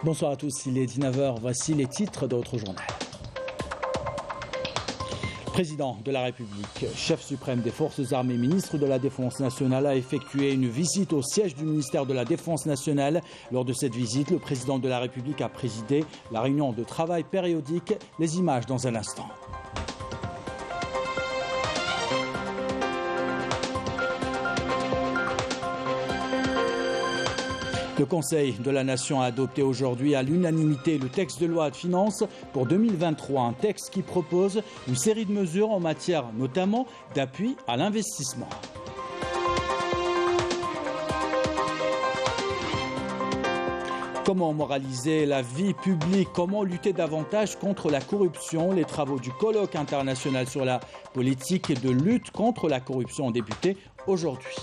Bonsoir à tous, il est 19h, voici les titres de votre journal. Président de la République, chef suprême des forces armées, ministre de la Défense nationale a effectué une visite au siège du ministère de la Défense nationale. Lors de cette visite, le président de la République a présidé la réunion de travail périodique. Les images dans un instant. Le Conseil de la Nation a adopté aujourd'hui à l'unanimité le texte de loi de finances pour 2023, un texte qui propose une série de mesures en matière notamment d'appui à l'investissement. Comment moraliser la vie publique? Comment lutter davantage contre la corruption? Les travaux du colloque international sur la politique de lutte contre la corruption ont débuté aujourd'hui.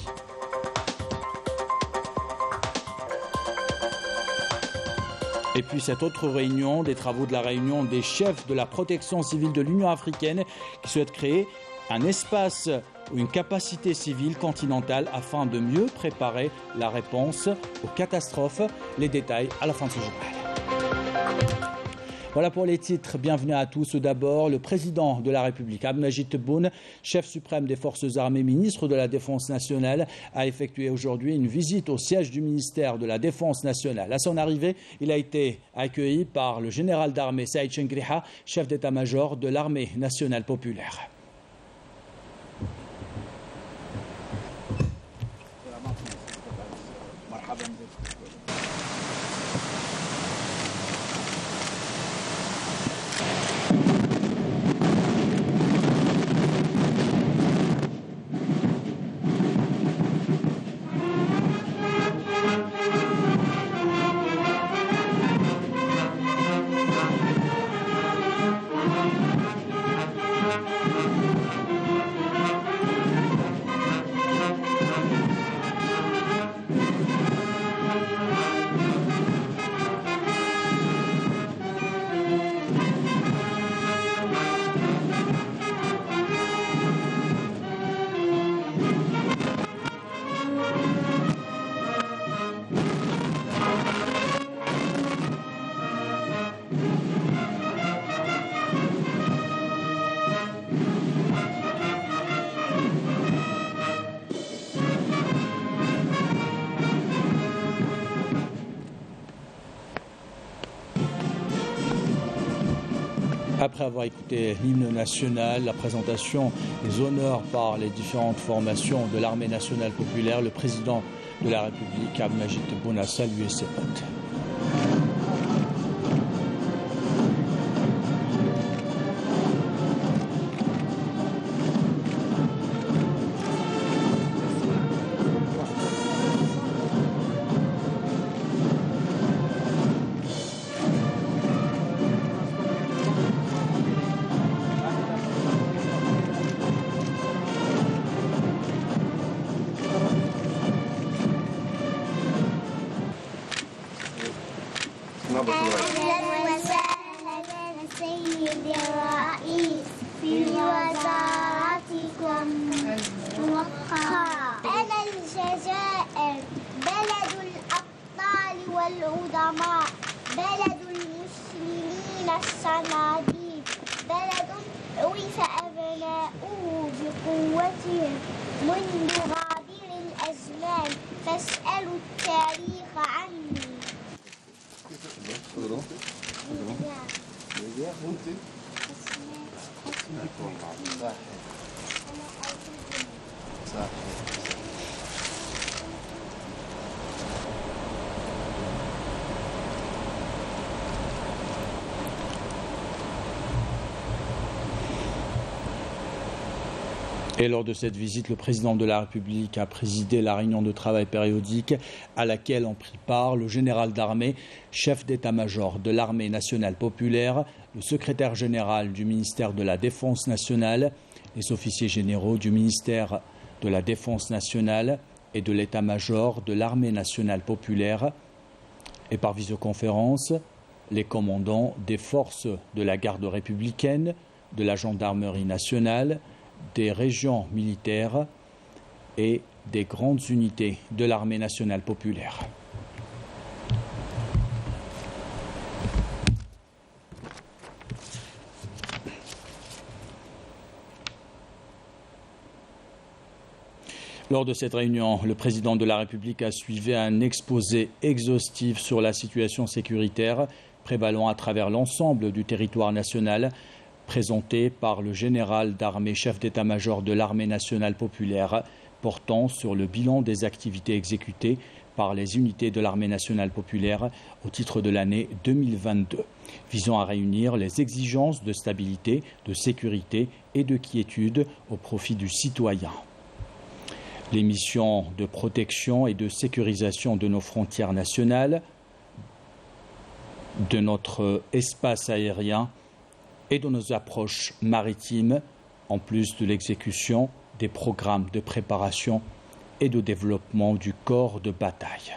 Et puis cette autre réunion, des travaux de la réunion des chefs de la protection civile de l'Union africaine qui souhaitent créer un espace ou une capacité civile continentale afin de mieux préparer la réponse aux catastrophes. Les détails à la fin de ce journal. Voilà pour les titres. Bienvenue à tous. D'abord, le président de la République, Abdelmajid Tebboune, chef suprême des forces armées, ministre de la Défense nationale, a effectué aujourd'hui une visite au siège du ministère de la Défense nationale. À son arrivée, il a été accueilli par le général d'armée Saïd Chengriha, chef d'état-major de l'armée nationale populaire. Après avoir écouté l'hymne national, la présentation des honneurs par les différentes formations de l'armée nationale populaire, le président de la République, Abdelmajid Tebboune, a salué ses potes. أهلا وسهلا سيدي الرئيس في وزارتكم موقعة. أنا الجزائر بلد الأبطال والعظماء، بلد المسلمين الصناديد، بلد عرف أبناؤه بقوتهم منذ غابر الأزمان، فاسألوا التاريخ عني. Et lors de cette visite, le président de la République a présidé la réunion de travail périodique à laquelle ont pris part le général d'armée, chef d'état-major de l'armée nationale populaire, le secrétaire général du ministère de la Défense nationale, les officiers généraux du ministère de la Défense nationale et de l'état-major de l'armée nationale populaire, et par visioconférence, les commandants des forces de la garde républicaine, de la gendarmerie nationale, des régions militaires et des grandes unités de l'armée nationale populaire. Lors de cette réunion, le président de la République a suivi un exposé exhaustif sur la situation sécuritaire prévalant à travers l'ensemble du territoire national, présenté par le général d'armée chef d'état-major de l'armée nationale populaire, portant sur le bilan des activités exécutées par les unités de l'armée nationale populaire au titre de l'année 2022, visant à réunir les exigences de stabilité, de sécurité et de quiétude au profit du citoyen. Les missions de protection et de sécurisation de nos frontières nationales, de notre espace aérien et de nos approches maritimes, en plus de l'exécution des programmes de préparation et de développement du corps de bataille.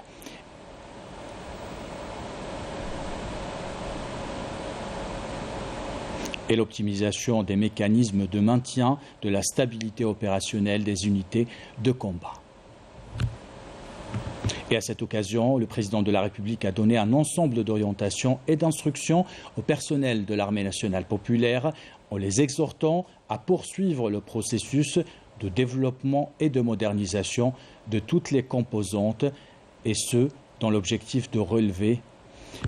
Et l'optimisation des mécanismes de maintien de la stabilité opérationnelle des unités de combat. Et à cette occasion, le président de la République a donné un ensemble d'orientations et d'instructions au personnel de l'armée nationale populaire, en les exhortant à poursuivre le processus de développement et de modernisation de toutes les composantes, et ce, dans l'objectif de relever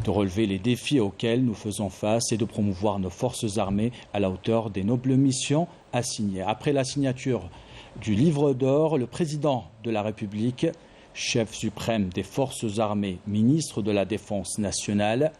les défis auxquels nous faisons face et de promouvoir nos forces armées à la hauteur des nobles missions assignées. Après la signature du livre d'or, le président de la République, chef suprême des forces armées, ministre de la Défense nationale,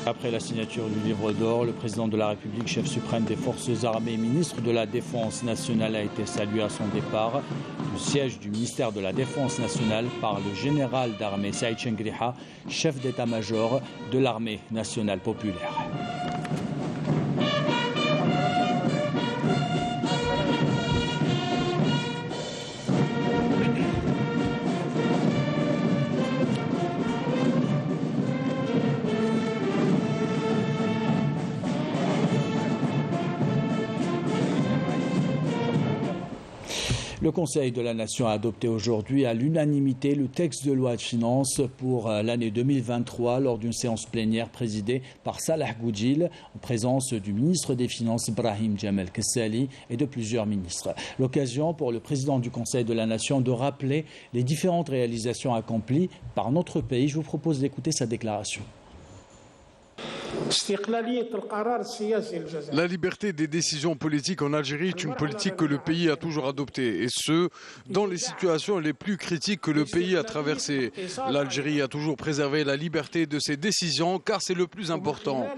Après la signature du livre d'or, le président de la République, chef suprême des forces armées, ministre de la Défense nationale, a été salué à son départ du siège du ministère de la Défense nationale par le général d'armée Saïd Chengriha, chef d'état-major de l'armée nationale populaire. Le Conseil de la Nation a adopté aujourd'hui à l'unanimité le texte de loi de finances pour l'année 2023 lors d'une séance plénière présidée par Salah Goudjil en présence du ministre des Finances Brahim Djamel Kessali et de plusieurs ministres. L'occasion pour le président du Conseil de la Nation de rappeler les différentes réalisations accomplies par notre pays. Je vous propose d'écouter sa déclaration. La liberté des décisions politiques en Algérie est une politique que le pays a toujours adoptée, et ce, dans les situations les plus critiques que le pays a traversées. L'Algérie a toujours préservé la liberté de ses décisions, car c'est le plus important.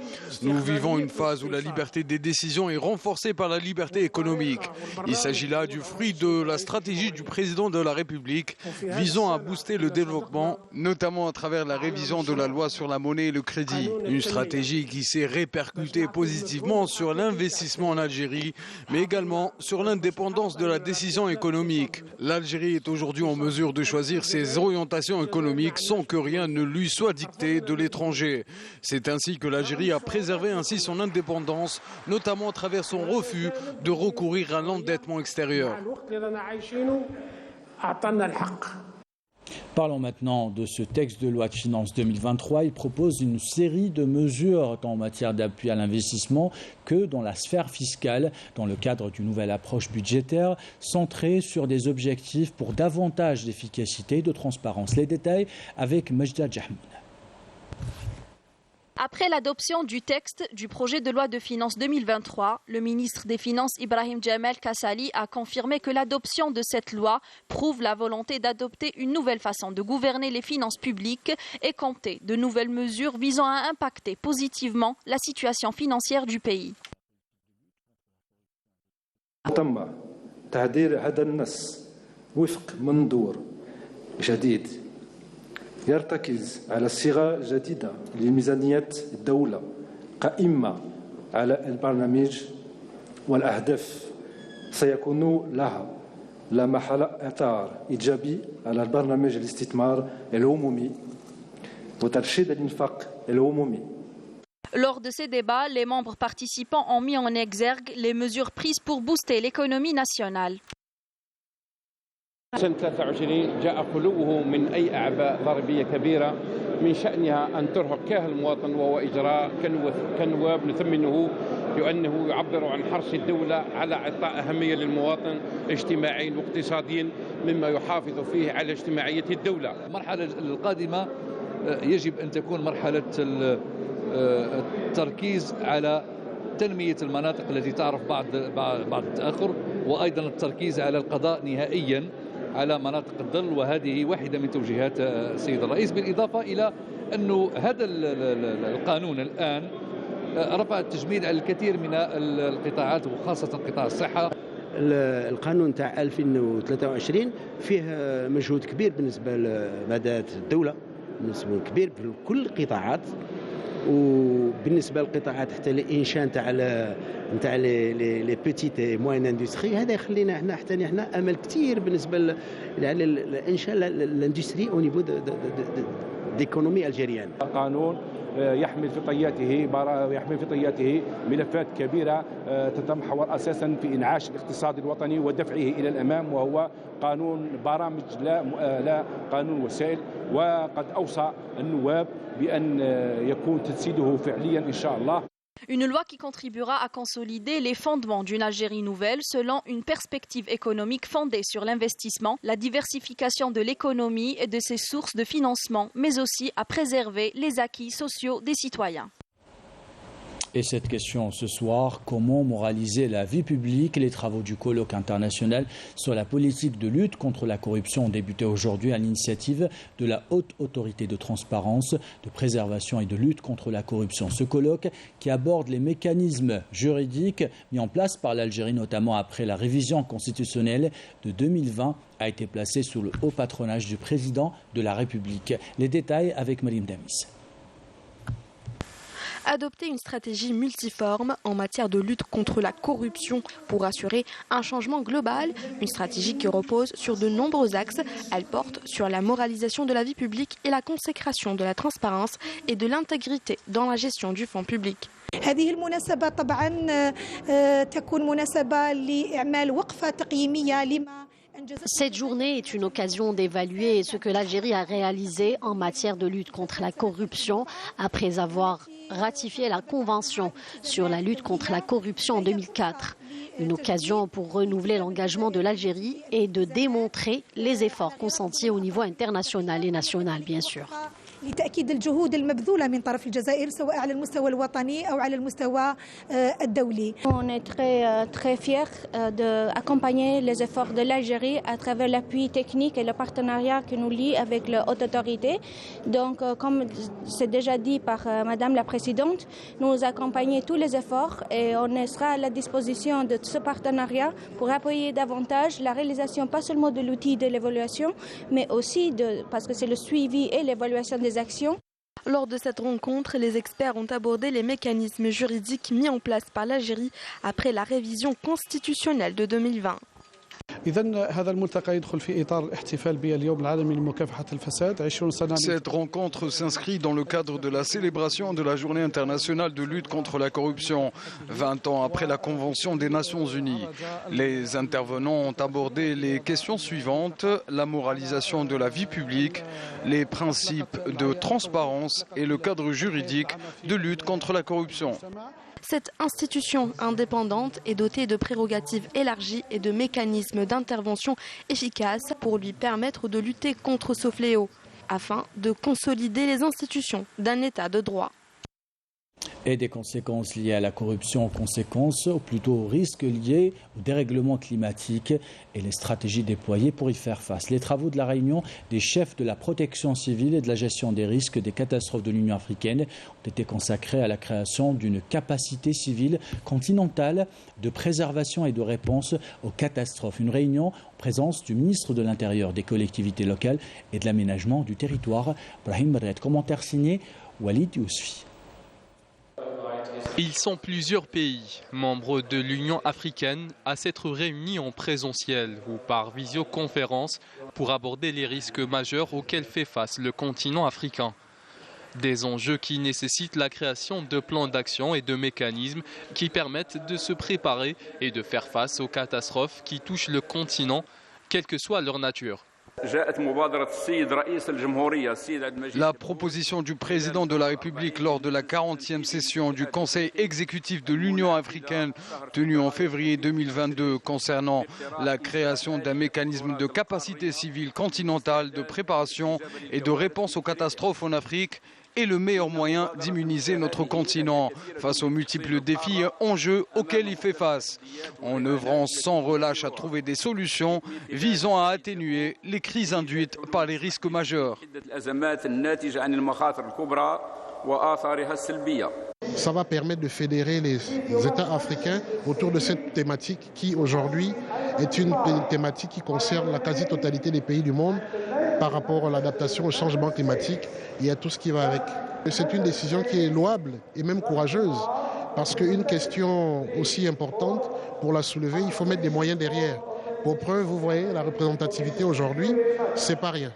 Nous vivons une phase où la liberté des décisions est renforcée par la liberté économique. Il s'agit là du fruit de la stratégie du président de la République visant à booster le développement, notamment à travers la révision de la loi sur la monnaie et le crédit. Une stratégie qui s'est répercutée positivement sur l'investissement en Algérie, mais également sur l'indépendance de la décision économique. L'Algérie est aujourd'hui en mesure de choisir ses orientations économiques sans que rien ne lui soit dicté de l'étranger. C'est ainsi que l'Algérie a préservé ainsi son indépendance, notamment à travers son refus de recourir à l'endettement extérieur. Parlons maintenant de ce texte de loi de finances 2023. Il propose une série de mesures tant en matière d'appui à l'investissement que dans la sphère fiscale, dans le cadre d'une nouvelle approche budgétaire centrée sur des objectifs pour davantage d'efficacité et de transparence. Les détails avec Majda Jahmoun. Après l'adoption du texte du projet de loi de finances 2023, le ministre des Finances Ibrahim Djamel Kassali a confirmé que l'adoption de cette loi prouve la volonté d'adopter une nouvelle façon de gouverner les finances publiques et compter de nouvelles mesures visant à impacter positivement la situation financière du pays. تم تعديل هذا النص وفق منظور جديد يرتكز على صيغة جديدة لميزانية الدولة قائمة على البرنامج والأهداف سيكون لها لا محالة أثر إيجابي على البرنامج الاستثمار العمومي وترشيد الإنفاق العمومي. Lors de ces débats, les membres participants ont mis en exergue les mesures prises pour booster l'économie nationale. سنة 23 جاء خلوه من أي أعباء ضريبية كبيرة من شأنها أن ترهق كاه المواطن وهو إجراء كنواب نثمنه بأنه يعبر عن حرص الدولة على إعطاء أهمية للمواطن اجتماعيا واقتصاديا مما يحافظ فيه على اجتماعية الدولة. المرحلة القادمة يجب أن تكون مرحلة التركيز على تنمية المناطق التي تعرف بعض التأخر وأيضا التركيز على القضاء نهائيا على مناطق الظل وهذه واحدة من توجيهات السيد الرئيس بالإضافة إلى أنه هذا القانون الآن رفع التجميد على الكثير من القطاعات وخاصة قطاع الصحة. القانون تاع 2023 فيه مجهود كبير بالنسبة لمبادئ الدولة بالنسبة كبير في كل القطاعات وبالنسبه للقطاعات حتى الانشاء نتاع لي بيتيت موين اندستري هذا يخلينا احنا امل كثير بالنسبه لانشاء الاندستري او نيفو ديكونومي الجيريان. قانون يحمل في طياته ملفات كبيره تتمحور اساسا في انعاش الاقتصاد الوطني ودفعه الى الامام وهو قانون برامج لا قانون وسائل وقد اوصى النواب بان يكون تجسيده فعليا ان شاء الله. Une loi qui contribuera à consolider les fondements d'une Algérie nouvelle selon une perspective économique fondée sur l'investissement, la diversification de l'économie et de ses sources de financement, mais aussi à préserver les acquis sociaux des citoyens. Et cette question ce soir, comment moraliser la vie publique? Les travaux du colloque international sur la politique de lutte contre la corruption ont débuté aujourd'hui à l'initiative de la Haute Autorité de transparence, de préservation et de lutte contre la corruption. Ce colloque qui aborde les mécanismes juridiques mis en place par l'Algérie, notamment après la révision constitutionnelle de 2020, a été placé sous le haut patronage du président de la République. Les détails avec Marim Damis. Adopter une stratégie multiforme en matière de lutte contre la corruption pour assurer un changement global, une stratégie qui repose sur de nombreux axes. Elle porte sur la moralisation de la vie publique et la consécration de la transparence et de l'intégrité dans la gestion du fonds public. هذه المناسبة طبعا تكون مناسبة لإعمال وقفة تقييمية لما. Cette journée est une occasion d'évaluer ce que l'Algérie a réalisé en matière de lutte contre la corruption après avoir ratifié la Convention sur la lutte contre la corruption en 2004. Une occasion pour renouveler l'engagement de l'Algérie et de démontrer les efforts consentis au niveau international et national, bien sûr. لتأكيد الجهود المبذولة من طرف الجزائر سواء على المستوى الوطني أو على المستوى الدولي. On est très fiers d'accompagner les efforts de l'Algérie à travers l'appui technique et le partenariat qui nous lie avec la haute autorité. Donc, comme c'est déjà dit par Madame la Présidente, nous accompagnons tous les efforts et on sera à la disposition de ce partenariat pour appuyer davantage la réalisation pas seulement de l'outil de l'évaluation, mais aussi parce que c'est le suivi et l'évaluation des actions. Lors de cette rencontre, les experts ont abordé les mécanismes juridiques mis en place par l'Algérie après la révision constitutionnelle de 2020. Cette rencontre s'inscrit dans le cadre de la célébration de la Journée internationale de lutte contre la corruption, 20 ans après la Convention des Nations Unies. Les intervenants ont abordé les questions suivantes: la moralisation de la vie publique, les principes de transparence et le cadre juridique de lutte contre la corruption. Cette institution indépendante est dotée de prérogatives élargies et de mécanismes d'intervention efficaces pour lui permettre de lutter contre ce fléau, afin de consolider les institutions d'un État de droit. Et des conséquences liées à la corruption, ou plutôt aux risques liés au dérèglement climatique et les stratégies déployées pour y faire face. Les travaux de la réunion des chefs de la protection civile et de la gestion des risques des catastrophes de l'Union africaine ont été consacrés à la création d'une capacité civile continentale de préservation et de réponse aux catastrophes. Une réunion en présence du ministre de l'Intérieur, des collectivités locales et de l'aménagement du territoire. Brahim Barret, commentaire signé Walid Yousfi. Ils sont plusieurs pays, membres de l'Union africaine, à s'être réunis en présentiel ou par visioconférence pour aborder les risques majeurs auxquels fait face le continent africain. Des enjeux qui nécessitent la création de plans d'action et de mécanismes qui permettent de se préparer et de faire face aux catastrophes qui touchent le continent, quelle que soit leur nature. La proposition du président de la République lors de la 40e session du Conseil exécutif de l'Union africaine tenue en février 2022 concernant la création d'un mécanisme de capacité civile continentale de préparation et de réponse aux catastrophes en Afrique est le meilleur moyen d'immuniser notre continent face aux multiples défis et enjeux auxquels il fait face, en œuvrant sans relâche à trouver des solutions visant à atténuer les crises induites par les risques majeurs. Ça va permettre de fédérer les États africains autour de cette thématique qui aujourd'hui est une thématique qui concerne la quasi-totalité des pays du monde par rapport à l'adaptation au changement climatique et à tout ce qui va avec. C'est une décision qui est louable et même courageuse parce qu'une question aussi importante, pour la soulever, il faut mettre des moyens derrière. Pour preuve, vous voyez, la représentativité aujourd'hui, c'est pas rien.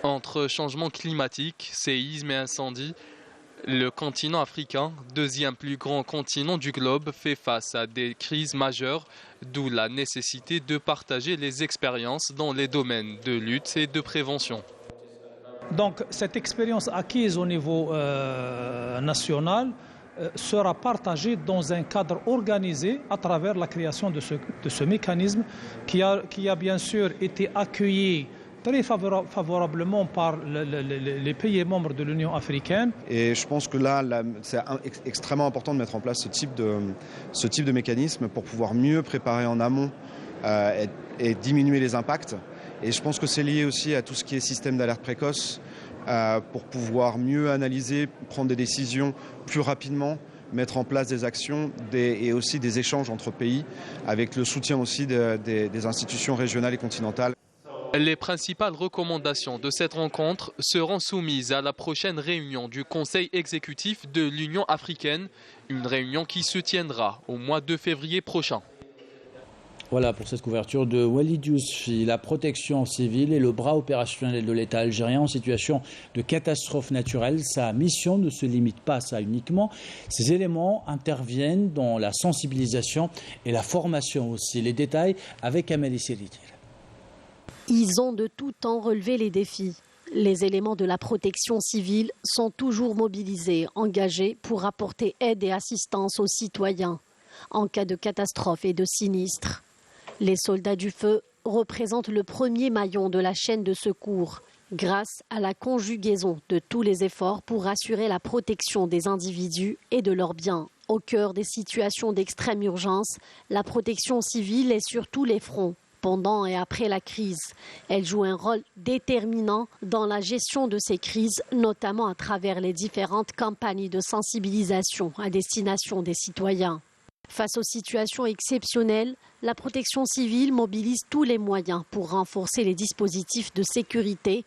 Entre changement climatique, séisme et incendie, le continent africain, deuxième plus grand continent du globe, fait face à des crises majeures, d'où la nécessité de partager les expériences dans les domaines de lutte et de prévention. Donc cette expérience acquise au niveau national sera partagée dans un cadre organisé à travers la création de ce mécanisme qui a bien sûr été accueilli très favorablement par les pays membres de l'Union africaine. Et je pense que là c'est extrêmement important de mettre en place ce type de mécanisme pour pouvoir mieux préparer en amont et diminuer les impacts. Et je pense que c'est lié aussi à tout ce qui est système d'alerte précoce pour pouvoir mieux analyser, prendre des décisions plus rapidement, mettre en place des actions et aussi des échanges entre pays avec le soutien aussi des institutions régionales et continentales. Les principales recommandations de cette rencontre seront soumises à la prochaine réunion du Conseil exécutif de l'Union africaine, une réunion qui se tiendra au mois de février prochain. Voilà pour cette couverture de Walid Yousfi. La protection civile est le bras opérationnel de l'État algérien en situation de catastrophe naturelle. Sa mission ne se limite pas à ça uniquement. Ces éléments interviennent dans la sensibilisation et la formation aussi. Les détails avec Amélie Séliti. Ils ont de tout temps relevé les défis. Les éléments de la protection civile sont toujours mobilisés, engagés pour apporter aide et assistance aux citoyens en cas de catastrophe et de sinistre. Les soldats du feu représentent le premier maillon de la chaîne de secours, grâce à la conjugaison de tous les efforts pour assurer la protection des individus et de leurs biens. Au cœur des situations d'extrême urgence, la protection civile est sur tous les fronts. Pendant et après la crise, elle joue un rôle déterminant dans la gestion de ces crises, notamment à travers les différentes campagnes de sensibilisation à destination des citoyens. Face aux situations exceptionnelles, la protection civile mobilise tous les moyens pour renforcer les dispositifs de sécurité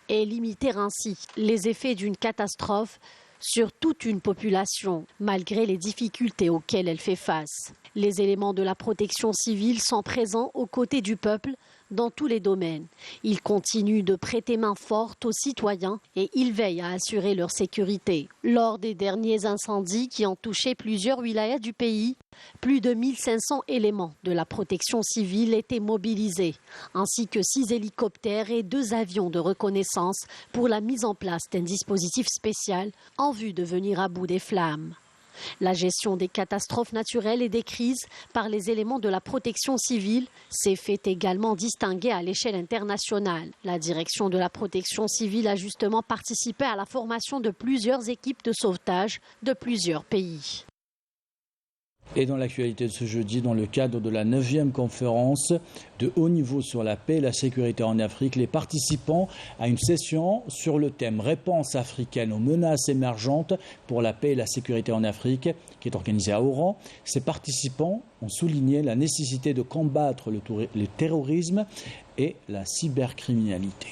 et limiter ainsi les effets d'une catastrophe sur toute une population, malgré les difficultés auxquelles elle fait face. Les éléments de la protection civile sont présents aux côtés du peuple dans tous les domaines. Ils continuent de prêter main forte aux citoyens et ils veillent à assurer leur sécurité. Lors des derniers incendies qui ont touché plusieurs wilayas du pays, plus de 1500 éléments de la protection civile étaient mobilisés, ainsi que 6 hélicoptères et 2 avions de reconnaissance pour la mise en place d'un dispositif spécial en vue de venir à bout des flammes. La gestion des catastrophes naturelles et des crises par les éléments de la protection civile s'est fait également distinguer à l'échelle internationale. La direction de la protection civile a justement participé à la formation de plusieurs équipes de sauvetage de plusieurs pays. Et dans l'actualité de ce jeudi, dans le cadre de la 9e conférence de haut niveau sur la paix et la sécurité en Afrique, les participants à une session sur le thème « Réponse africaine aux menaces émergentes pour la paix et la sécurité en Afrique » qui est organisée à Oran. Ces participants ont souligné la nécessité de combattre le terrorisme et la cybercriminalité.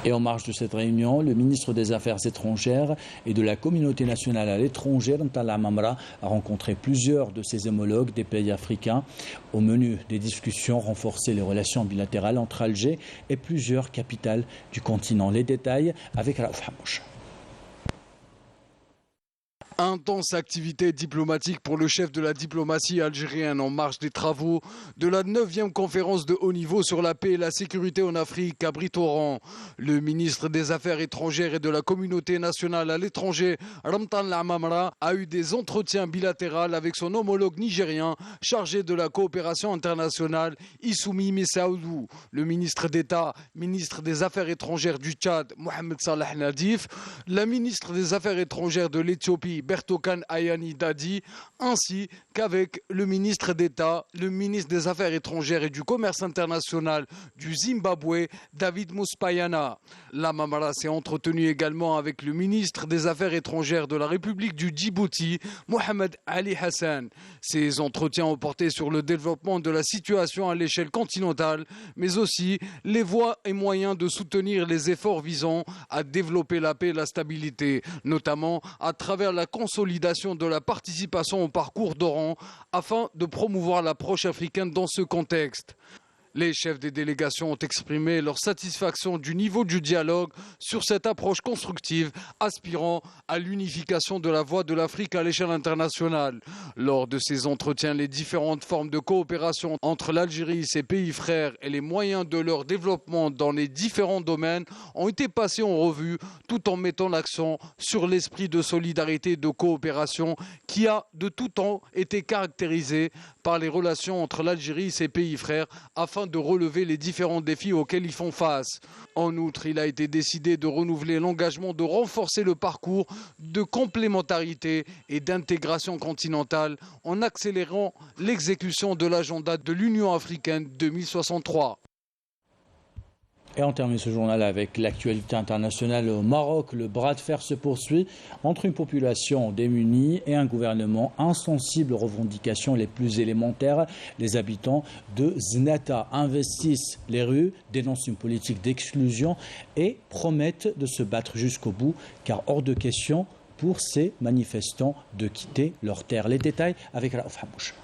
Et en marge de cette réunion, le ministre des Affaires étrangères et de la communauté nationale à l'étranger, Ntala Mamra, a rencontré plusieurs de ses homologues des pays africains. Au menu des discussions, renforcer les relations bilatérales entre Alger et plusieurs capitales du continent. Les détails avec Raouf Hamouch. Intense activité diplomatique pour le chef de la diplomatie algérienne en marge des travaux de la 9e conférence de haut niveau sur la paix et la sécurité en Afrique à Britoran. Le ministre des Affaires étrangères et de la communauté nationale à l'étranger, Ramtan Lamamra, a eu des entretiens bilatéraux avec son homologue nigérien chargé de la coopération internationale, Issoumi Messaoudou. Le ministre d'État, ministre des Affaires étrangères du Tchad, Mohamed Salah Nadif, la ministre des Affaires étrangères de l'Éthiopie, Bertokan Ayani Dadi, ainsi qu'avec le ministre d'État, le ministre des Affaires étrangères et du Commerce international du Zimbabwe, David Muspayana. La Mamara s'est entretenu également avec le ministre des Affaires étrangères de la République du Djibouti, Mohamed Ali Hassan. Ces entretiens ont porté sur le développement de la situation à l'échelle continentale, mais aussi les voies et moyens de soutenir les efforts visant à développer la paix et la stabilité, notamment à travers la consolidation de la participation au parcours d'Oran afin de promouvoir l'approche africaine dans ce contexte. Les chefs des délégations ont exprimé leur satisfaction du niveau du dialogue sur cette approche constructive aspirant à l'unification de la voix de l'Afrique à l'échelle internationale. Lors de ces entretiens, les différentes formes de coopération entre l'Algérie et ses pays frères et les moyens de leur développement dans les différents domaines ont été passés en revue tout en mettant l'accent sur l'esprit de solidarité et de coopération qui a de tout temps été caractérisé par les relations entre l'Algérie et ses pays frères afin de relever les différents défis auxquels ils font face. En outre, il a été décidé de renouveler l'engagement de renforcer le parcours de complémentarité et d'intégration continentale en accélérant l'exécution de l'agenda de l'Union africaine 2063. Et on termine ce journal avec l'actualité internationale au Maroc. Le bras de fer se poursuit entre une population démunie et un gouvernement insensible aux revendications les plus élémentaires. Les habitants de Znata investissent les rues, dénoncent une politique d'exclusion et promettent de se battre jusqu'au bout, car hors de question pour ces manifestants de quitter leurs terres. Les détails avec Raouf Hamouch.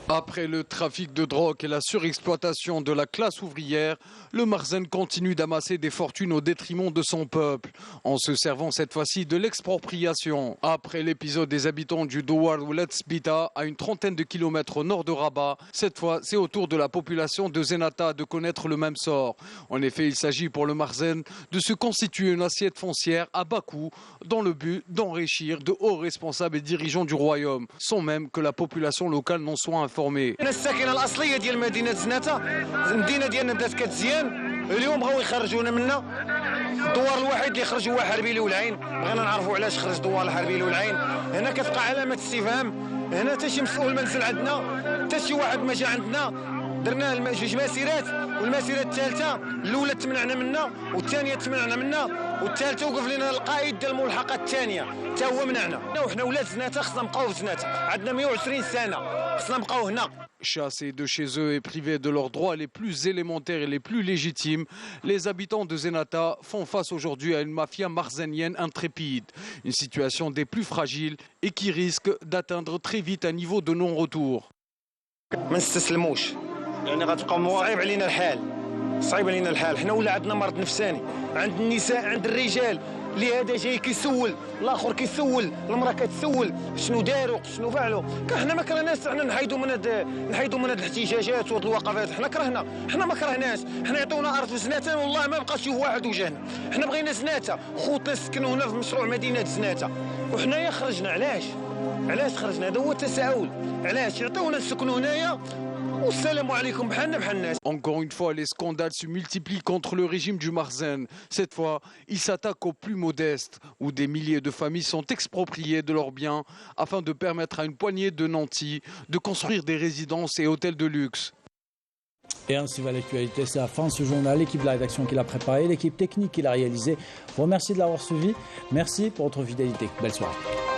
Après le trafic de drogue et la surexploitation de la classe ouvrière, le Marzane continue d'amasser des fortunes au détriment de son peuple, en se servant cette fois-ci de l'expropriation. Après l'épisode des habitants du Douar ou Letsbita, à une trentaine de kilomètres au nord de Rabat, cette fois c'est au tour de la population de Zenata de connaître le même sort. En effet, il s'agit pour le Marzane de se constituer une assiette foncière à bas coût dans le but d'enrichir de hauts responsables et dirigeants du royaume, sans même que la population locale n'en soit informée. الساكنه الاصليه ديال مدينه زناتة، المدينه ديالنا بدات كتزيان، اليوم بغاو يخرجونا منا. الدوار الوحيد اللي خرج هو حربيلي والعين، بغينا نعرفوا علاش خرج دوار الحربيلي والعين. هنا كتبقى علامه استفهام، هنا حتى شي مسؤول ما نزل عندنا، حتى شي واحد ما جا عندنا. درنا جوج مسيرات، والمسيره الثالثه الاولى تمنعنا منها والثانيه تمنعنا منها والثالثه وقف لنا القائد ديال الملحقات الثانيه حتى هو منعنا. وحنا ولاد زناتة خصنا نبقاو في زناتة، عندنا 120 سنه خصنا نبقاو هنا. Chassés de chez eux et privés de leurs droits les plus élémentaires et les plus légitimes, les habitants de Zenata font face aujourd'hui à une mafia marzanienne intrépide. Une situation des plus fragiles et qui risque d'atteindre très vite un niveau de non-retour. ما نستسلموش، يعني غتبقى صعيب علينا الحال، صعيب علينا الحال. حنا ولا عندنا مرض نفساني عند النساء عند الرجال، اللي هذا جاي كيسول الاخر كيسول المراه كتسول شنو داروا شنو فعلوا. حنا ما كرهناش حنا نحيدوا من هاد الاحتجاجات وهاد الوقفات. حنا ما كرهناش. حنا عطونا ارض في زناتة والله ما بقى شي واحد وجانا. حنا بغينا زناتة خوتنا سكنوا هنا في مشروع مدينه زناتة وحنايا خرجنا. علاش خرجنا؟ هذا هو التساؤل. علاش يعطيونا نسكنوا هنايا والسلام عليكم بحالنا بحال الناس. Encore une fois, les scandales se multiplient contre le régime du Marzen. Cette fois, ils s'attaquent aux plus modestes, où des milliers de familles sont expropriées de leurs biens afin de permettre à une poignée de nantis de construire des résidences et hôtels de luxe. Et ainsi va l'actualité. C'est la fin de ce journal. L'équipe de la rédaction qui l'a préparé, l'équipe technique qui l'a réalisé. Je vous remercie de l'avoir suivi. Merci pour votre fidélité. Belle soirée.